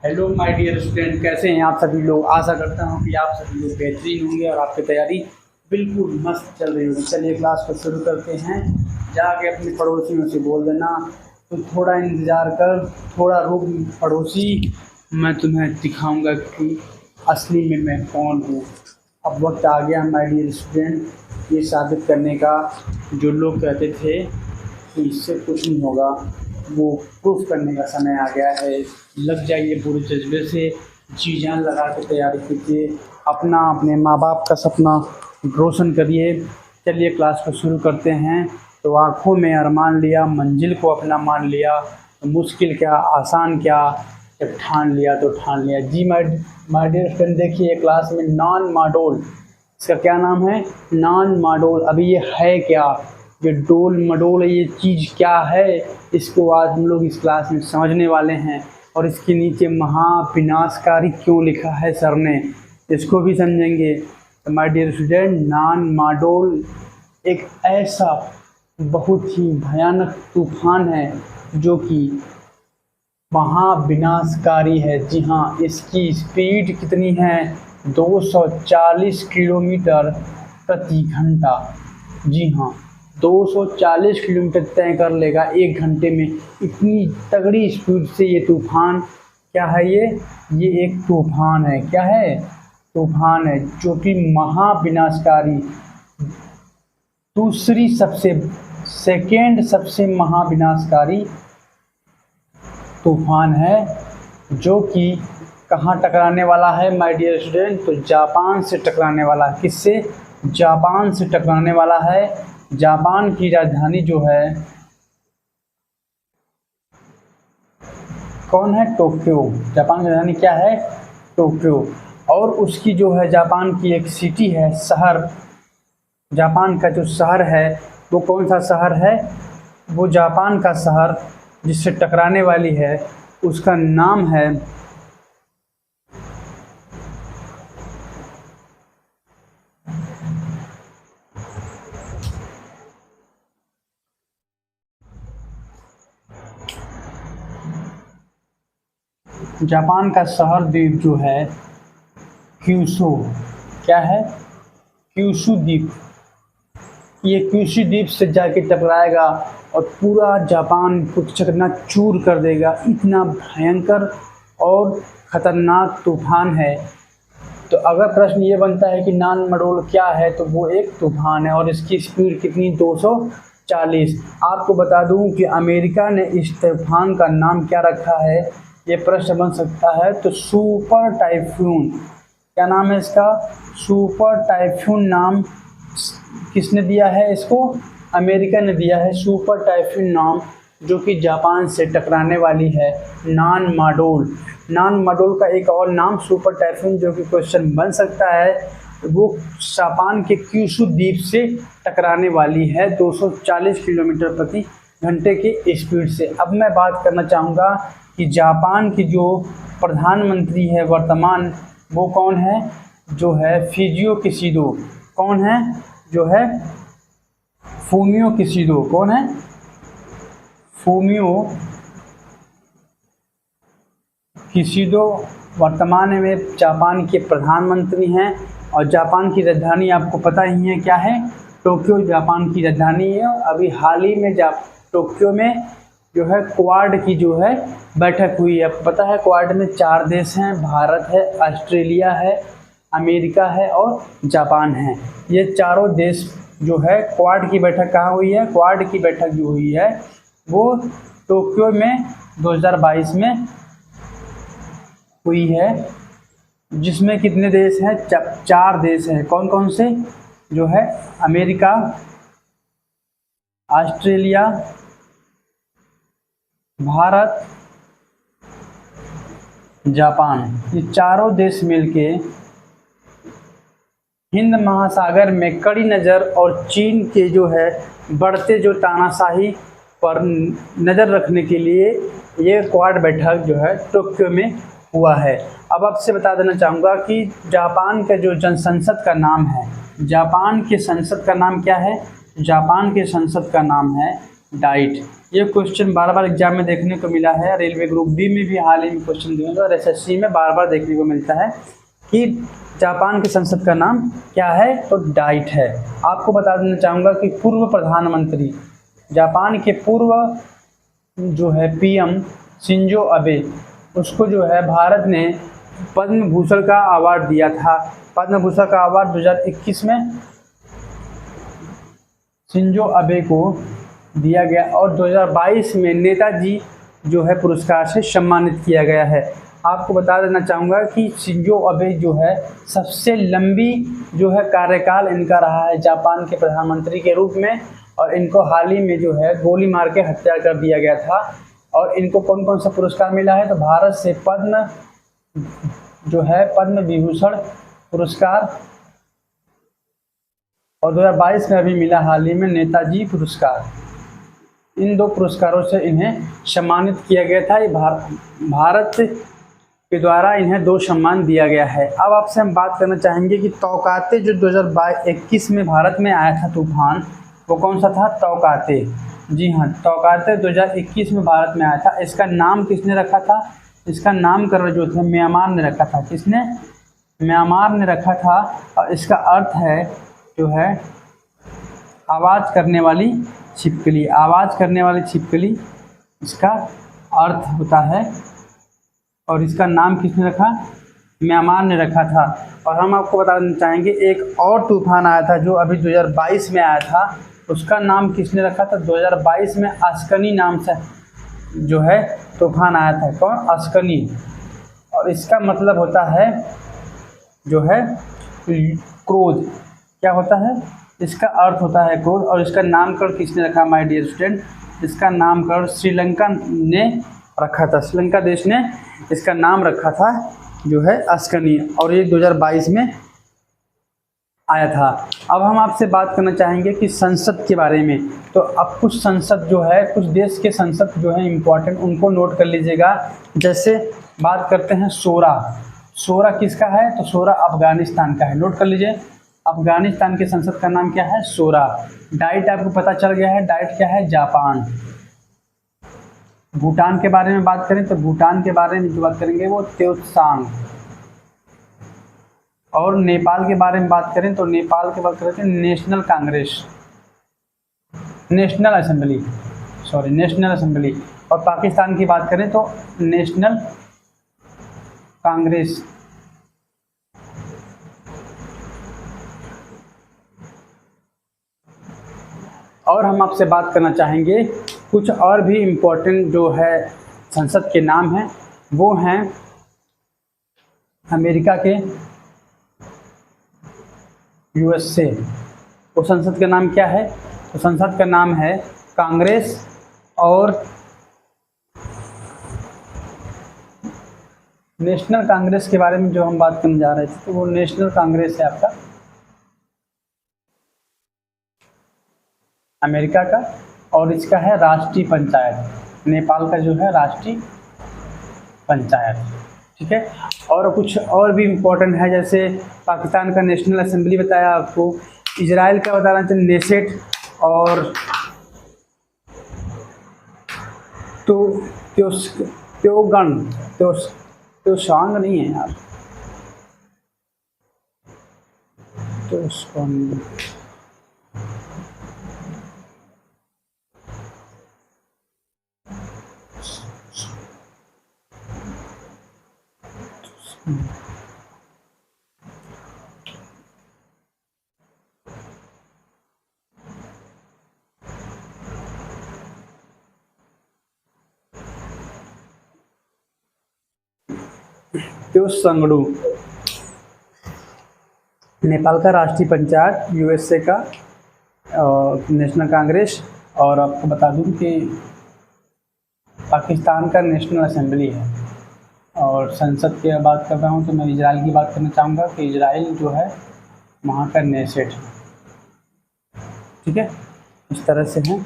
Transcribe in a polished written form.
Hello my dear student, कैसे हैं आप सभी लोग। आशा करता हूं कि आप सभी लोग बेहतरीन होंगे और आपकी तैयारी बिल्कुल मस्त चल रही होगी। चलिए क्लास को शुरू करते हैं। जाके अपने पड़ोसियों से बोल देना तो थोड़ा इंतज़ार कर, थोड़ा रुक पड़ोसी, मैं तुम्हें दिखाऊंगा कि असली में मैं कौन हूँ। अब वक्त आ गया माय डियर स्टूडेंट ये साबित करने का, जो लोग कहते थे कि इससे कुछ नहीं होगा, वो प्रूफ करने का समय आ गया है। लग जाइए पूरे जज्बे से, जी जान लगा के तैयारी कीजिए, अपने माँ बाप का सपना रोशन करिए। चलिए क्लास को शुरू करते हैं। तो आँखों में अरमान लिया, मंजिल को अपना मान लिया, तो मुश्किल क्या आसान क्या, जब ठान लिया तो ठान लिया। जी माय डियर फ्रेंड, देखिए क्लास में नॉन मॉडल, इसका क्या नाम है, नॉन मॉडल। अभी ये है क्या, ये डोल मडोल, ये चीज़ क्या है, इसको आज हम लोग इस क्लास में समझने वाले हैं। और इसके नीचे महाविनाशकारी क्यों लिखा है सर ने, इसको भी समझेंगे। तो my dear student, non model एक ऐसा बहुत ही भयानक तूफान है जो कि महाविनाशकारी है। जी हाँ, इसकी स्पीड कितनी है, 240 किलोमीटर प्रति घंटा। जी हाँ, 240 किलोमीटर तय कर लेगा 1 घंटे में। इतनी तगड़ी स्पीड से ये तूफान, क्या है ये एक तूफान है। क्या है, तूफान है जो कि महाविनाशकारी, सेकेंड सबसे महाविनाशकारी तूफान है, जो कि कहाँ टकराने वाला है माय डियर स्टूडेंट, तो जापान से टकराने वाला है। किससे, जापान से टकराने वाला है। जापान की राजधानी जो है कौन है, टोक्यो। जापान की राजधानी क्या है, टोक्यो। और उसकी जो है जापान की एक सिटी है, शहर, जापान का जो शहर है वो कौन सा शहर है, वो जापान का शहर जिससे टकराने वाली है उसका नाम है जापान का शहर द्वीप जो है क्यूशू। क्या है, क्यूशू द्वीप। ये क्यूशू द्वीप से जाके टकराएगा और पूरा जापान को चकनाचूर कर देगा। इतना भयंकर और ख़तरनाक तूफान है। तो अगर प्रश्न ये बनता है कि नॉन मडोल क्या है, तो वो एक तूफान है और इसकी स्पीड कितनी, 240। आपको बता दूं कि अमेरिका ने इस तूफान का नाम क्या रखा है, ये प्रश्न बन सकता है। तो सुपर टाइफून, क्या नाम है इसका, सुपर टाइफून नाम किसने दिया है इसको, अमेरिका ने दिया है सुपर टाइफून नाम, जो कि जापान से टकराने वाली है, नॉन मॉडल। नॉन मॉडल का एक और नाम सुपर टाइफून, जो कि क्वेश्चन बन सकता है, वो जापान के क्यूशू द्वीप से टकराने वाली है 240 किलोमीटर प्रति घंटे के स्पीड से। अब मैं बात करना चाहूँगा कि जापान की जो प्रधानमंत्री है वर्तमान, वो कौन है, जो है फूमियो किशिडो। कौन है, जो है फूमियो किशिडो। कौन है, फूमियो किशिडो वर्तमान में जापान के प्रधानमंत्री हैं। और जापान की राजधानी आपको पता ही है क्या है, टोक्यो जापान की राजधानी है। अभी हाल ही में टोक्यो में जो है क्वाड की जो है बैठक हुई है। आपको पता है क्वाड में 4 देश हैं, भारत है, ऑस्ट्रेलिया है, अमेरिका है और जापान है। ये चारों देश जो है, क्वाड की बैठक कहाँ हुई है, क्वाड की बैठक जो हुई है वो टोक्यो में 2022 में हुई है, जिसमें कितने देश हैं, 4 देश हैं। कौन कौन से, जो है अमेरिका, ऑस्ट्रेलिया, भारत, जापान। ये चारों देश मिलके हिंद महासागर में कड़ी नज़र और चीन के जो है बढ़ते जो तानाशाही पर नज़र रखने के लिए ये क्वाड बैठक जो है टोक्यो में हुआ है। अब आपसे बता देना चाहूँगा कि जापान का जो संसद का नाम है, जापान के संसद का नाम क्या है, जापान के संसद का नाम है डाइट। ये क्वेश्चन बार बार एग्जाम में देखने को मिला है, रेलवे ग्रुप बी में भी हाल ही में क्वेश्चन दिए और एसएससी में बार बार देखने को मिलता है कि जापान की संसद का नाम क्या है, तो डाइट है। आपको बता देना चाहूँगा कि पूर्व प्रधानमंत्री, जापान के पूर्व जो है पीएम शिंजो अबे, उसको जो है भारत ने पद्म भूषण का अवार्ड दिया था। पद्म भूषण का अवार्ड 2021 में शिंजो अबे को दिया गया और 2022 में नेताजी जो है पुरस्कार से सम्मानित किया गया है। आपको बता देना चाहूँगा कि शिंजो अबे जो है सबसे लंबी जो है कार्यकाल इनका रहा है जापान के प्रधानमंत्री के रूप में, और इनको हाल ही में जो है गोली मार के हत्या कर दिया गया था। और इनको कौन कौन सा पुरस्कार मिला है, तो भारत से पद्म जो है पद्म विभूषण पुरस्कार, और 2022 में अभी मिला हाल ही में नेताजी पुरस्कार। इन दो पुरस्कारों से इन्हें सम्मानित किया गया था। ये भारत के द्वारा इन्हें 2 सम्मान दिया गया है। अब आपसे हम बात करना चाहेंगे कि तौकाते जो 2021 में भारत में आया था तूफान, वो कौन सा था, तौकाते। जी हाँ, तौकाते 2021 में भारत में आया था। इसका नाम किसने रखा था, इसका नामकरण जो थे म्यांमार ने रखा था। किसने, म्यांमार ने रखा था। और इसका अर्थ है जो है आवाज़ करने वाली छिपकली, आवाज़ करने वाली छिपकली इसका अर्थ होता है। और इसका नाम किसने रखा, म्यांमार ने रखा था। और हम आपको बताना चाहेंगे एक और तूफान आया था जो अभी 2022 में आया था, उसका नाम किसने रखा था, 2022 में अस्कनी नाम से जो है तूफान आया था। कौन, अस्कनी। और इसका मतलब होता है जो है क्रोध। क्या होता है, इसका अर्थ होता है क्रोध। और इसका नामकरण किसने रखा माय डियर स्टूडेंट, इसका नामकरण श्रीलंका ने रखा था। श्रीलंका देश ने इसका नाम रखा था जो है अस्कनी, और ये 2022 में आया था। अब हम आपसे बात करना चाहेंगे कि संसद के बारे में। तो अब कुछ संसद जो है, कुछ देश के संसद जो है इम्पोर्टेंट, उनको नोट कर लीजिएगा। जैसे बात करते हैं सोरा। सोरा किसका है, तो सोरा अफगानिस्तान का है। नोट कर लीजिए, अफगानिस्तान के संसद का नाम क्या है, सोरा। डाइट आपको पता चल गया है, डाइट क्या है, जापान। भूटान के बारे में बात करें तो भूटान के बारे में जो बात करेंगे वो त्योत्सांग। और नेपाल के बारे में बात करें तो नेपाल के बात करें तो national Congress, national assembly, sorry national assembly. और पाकिस्तान की बात करें तो नेशनल कांग्रेस। और हम आपसे बात करना चाहेंगे कुछ और भी इम्पोर्टेंट जो है संसद के नाम हैं, वो हैं अमेरिका के, यूएसए। तो संसद का नाम क्या है, तो संसद का नाम है कांग्रेस। और नेशनल कांग्रेस के बारे में जो हम बात करने जा रहे थे, तो वो नेशनल कांग्रेस है आपका अमेरिका का। और इसका है राष्ट्रीय पंचायत, नेपाल का जो है राष्ट्रीय पंचायत। ठीक है। और कुछ और भी इम्पोर्टेंट है, जैसे पाकिस्तान का नेशनल असेंबली बताया आपको, इजराइल का बताना चाहिए नेसेट, और त्योसांग नहीं है यार, त्योसंगडू। नेपाल का राष्ट्रीय पंचायत, यूएसए का नेशनल कांग्रेस। और आपको बता दूं कि पाकिस्तान का नेशनल असेंबली है। और संसद की बात कर रहा हूँ तो मैं इजराइल की बात करना चाहूँगा कि इजराइल जो है वहाँ का नेसेट। ठीक है, इस तरह से है।